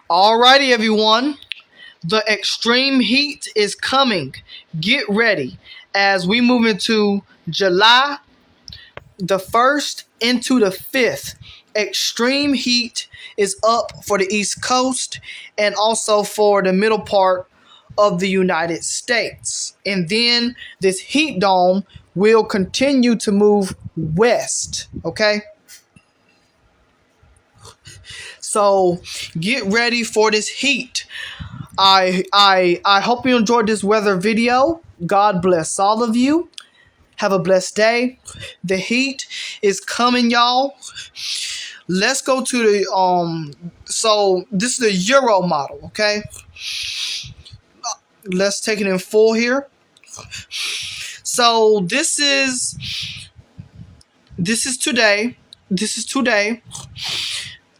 Alrighty, everyone. The extreme heat is coming. Get ready as we move into July the 1st into the 5th. Extreme heat is up for the East Coast and also for the middle part of the United States. And then this heat dome will continue to move west. Okay? So get ready for this heat. I hope you enjoyed this weather video. God bless all of you. Have a blessed day. The heat is coming, y'all. Let's go to the so this is the Euro model, okay? Let's take it in full here. So this is today. This is today.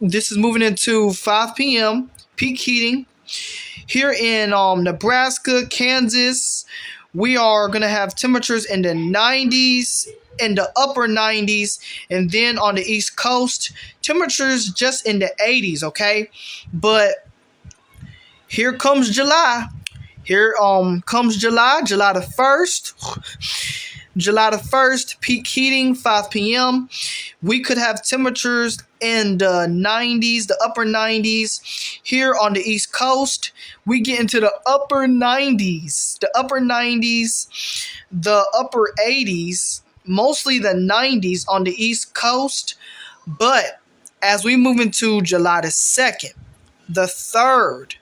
This is moving into 5 p.m. peak heating. Here in Nebraska, Kansas, we are going to have temperatures in the 90s, in the upper 90s, and then on the East Coast, temperatures just in the 80s, okay? But here comes July. Here comes July the 1st. July the 1st, peak heating, 5 p.m. We could have temperatures in the 90s, the upper 90s. Here on the East Coast, we get into the upper 90s, the upper 90s, the upper 80s, mostly the 90s on the East Coast. But as we move into July the 2nd, the 3rd,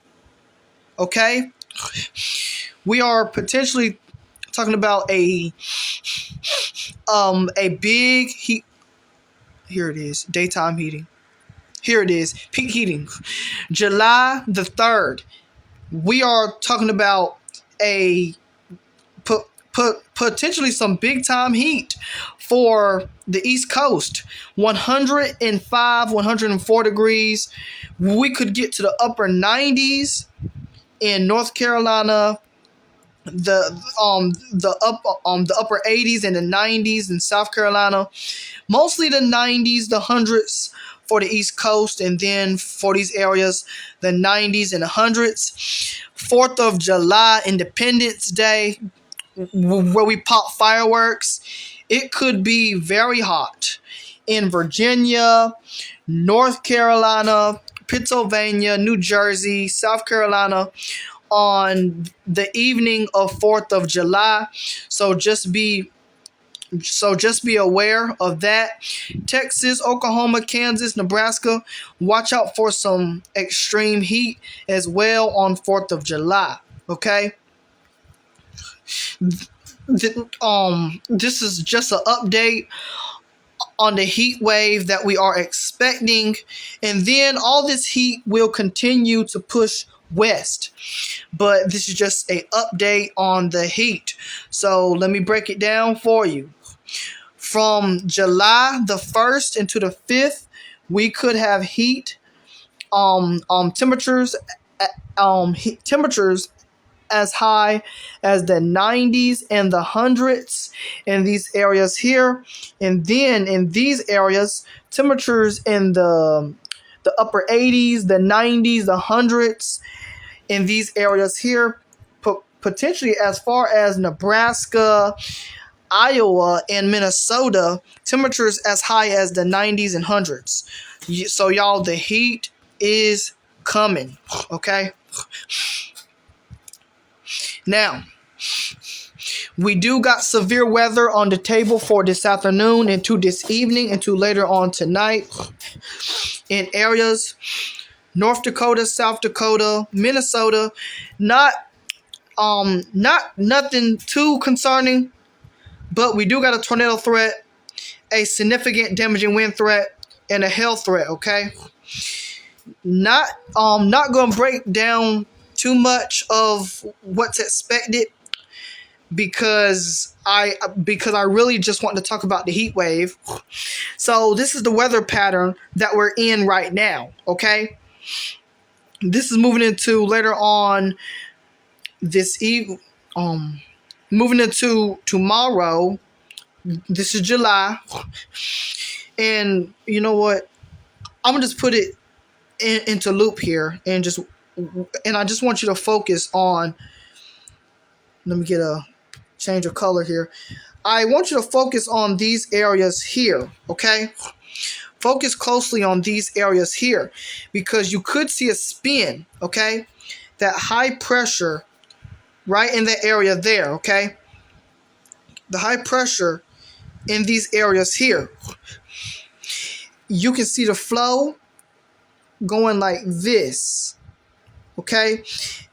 okay, we are potentially talking about a big heat. Here it is, daytime heating. Here it is, peak heating. July the 3rd. We are talking about a potentially some big time heat for the East Coast. 105, 104 degrees. We could get to the upper 90s in North Carolina, the upper 80s and the 90s in South Carolina, mostly the 90s, the hundreds for the East Coast, and then for these areas, the 90s and the hundreds. 4th of July, Independence Day, where we pop fireworks, it could be very hot in Virginia, North Carolina, Pennsylvania, New Jersey, South Carolina on the evening of 4th of July. So just be aware of that. Texas, Oklahoma, Kansas, Nebraska, watch out for some extreme heat as well on 4th of July. Okay? This is just an update on the heat wave that we are expecting, and then all this heat will continue to push west, but this is just an update on the heat. So let me break it down for you. From July the 1st into the 5th, we could have heat temperatures as high as the 90s and the hundreds in these areas here. And then in these areas, temperatures in the upper 80s, the 90s, the hundreds in these areas here, potentially as far as Nebraska, Iowa, and Minnesota, temperatures as high as the 90s and hundreds. So y'all, the heat is coming, okay? Now, we do got severe weather on the table for this afternoon into this evening into later on tonight in areas North Dakota, South Dakota, Minnesota. Not nothing too concerning, but we do got a tornado threat, a significant damaging wind threat, and a hail threat, okay? Not going to break down too much of what's expected because I really just want to talk about the heat wave. So this is the weather pattern that we're in right now, okay? This is moving into later on this evening, moving into tomorrow. This is July, and you know what? I'm gonna just put it into loop here, and I just want you to focus on. Let me get a change of color here. I want you to focus on these areas here, okay? Focus closely on these areas here, because you could see a spin, okay? That high pressure right in the area there, okay? The high pressure in these areas here. You can see the flow going like this, okay?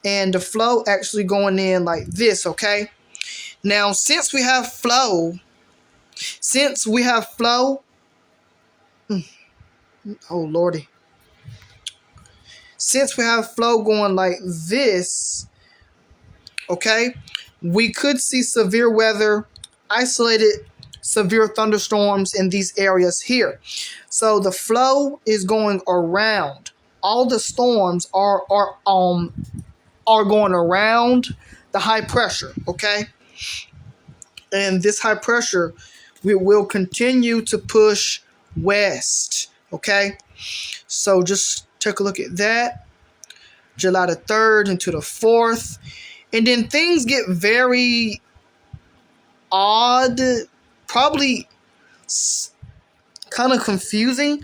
And the flow actually going in like this, okay? Now, since we have flow, oh lordy. Since we have flow going like this, okay, we could see severe weather, isolated severe thunderstorms in these areas here. So the flow is going around. All the storms are going around the high pressure, okay? And this high pressure will continue to push west, okay? So just take a look at that. July the 3rd into the 4th. And then things get very odd, probably kind of confusing.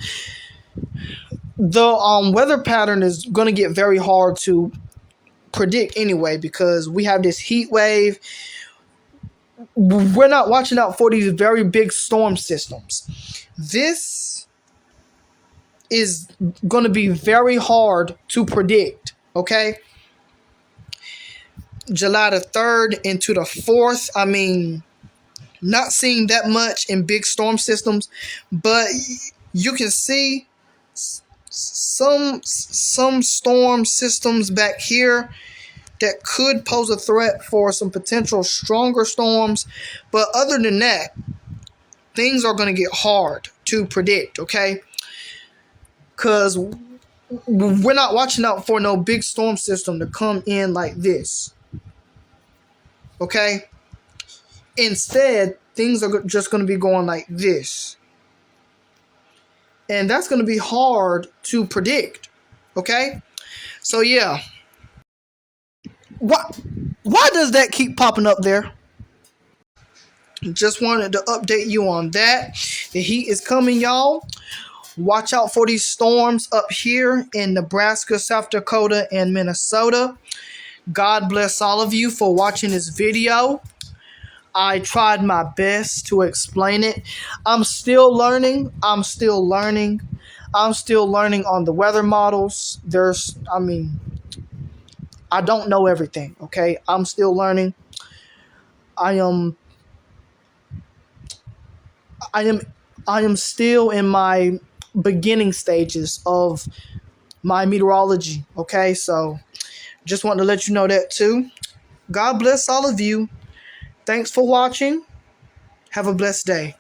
The weather pattern is going to get very hard to predict anyway, because we have this heat wave. We're not watching out for these very big storm systems. This is going to be very hard to predict, okay? July the 3rd into the 4th. I mean, not seeing that much in big storm systems, but you can see some storm systems back here that could pose a threat for some potential stronger storms. But other than that, things are going to get hard to predict, okay? Because we're not watching out for no big storm system to come in like this, okay? Instead, things are just going to be going like this. And that's going to be hard to predict, okay? So, yeah. Why does that keep popping up there? Just wanted to update you on that. The heat is coming, y'all. Watch out for these storms up here in Nebraska, South Dakota, and Minnesota. God bless all of you for watching this video. I tried my best to explain it. I'm still learning on the weather models. I don't know everything, okay? I'm still learning. I am still in my beginning stages of my meteorology, okay? So just wanted to let you know that too. God bless all of you. Thanks for watching. Have a blessed day.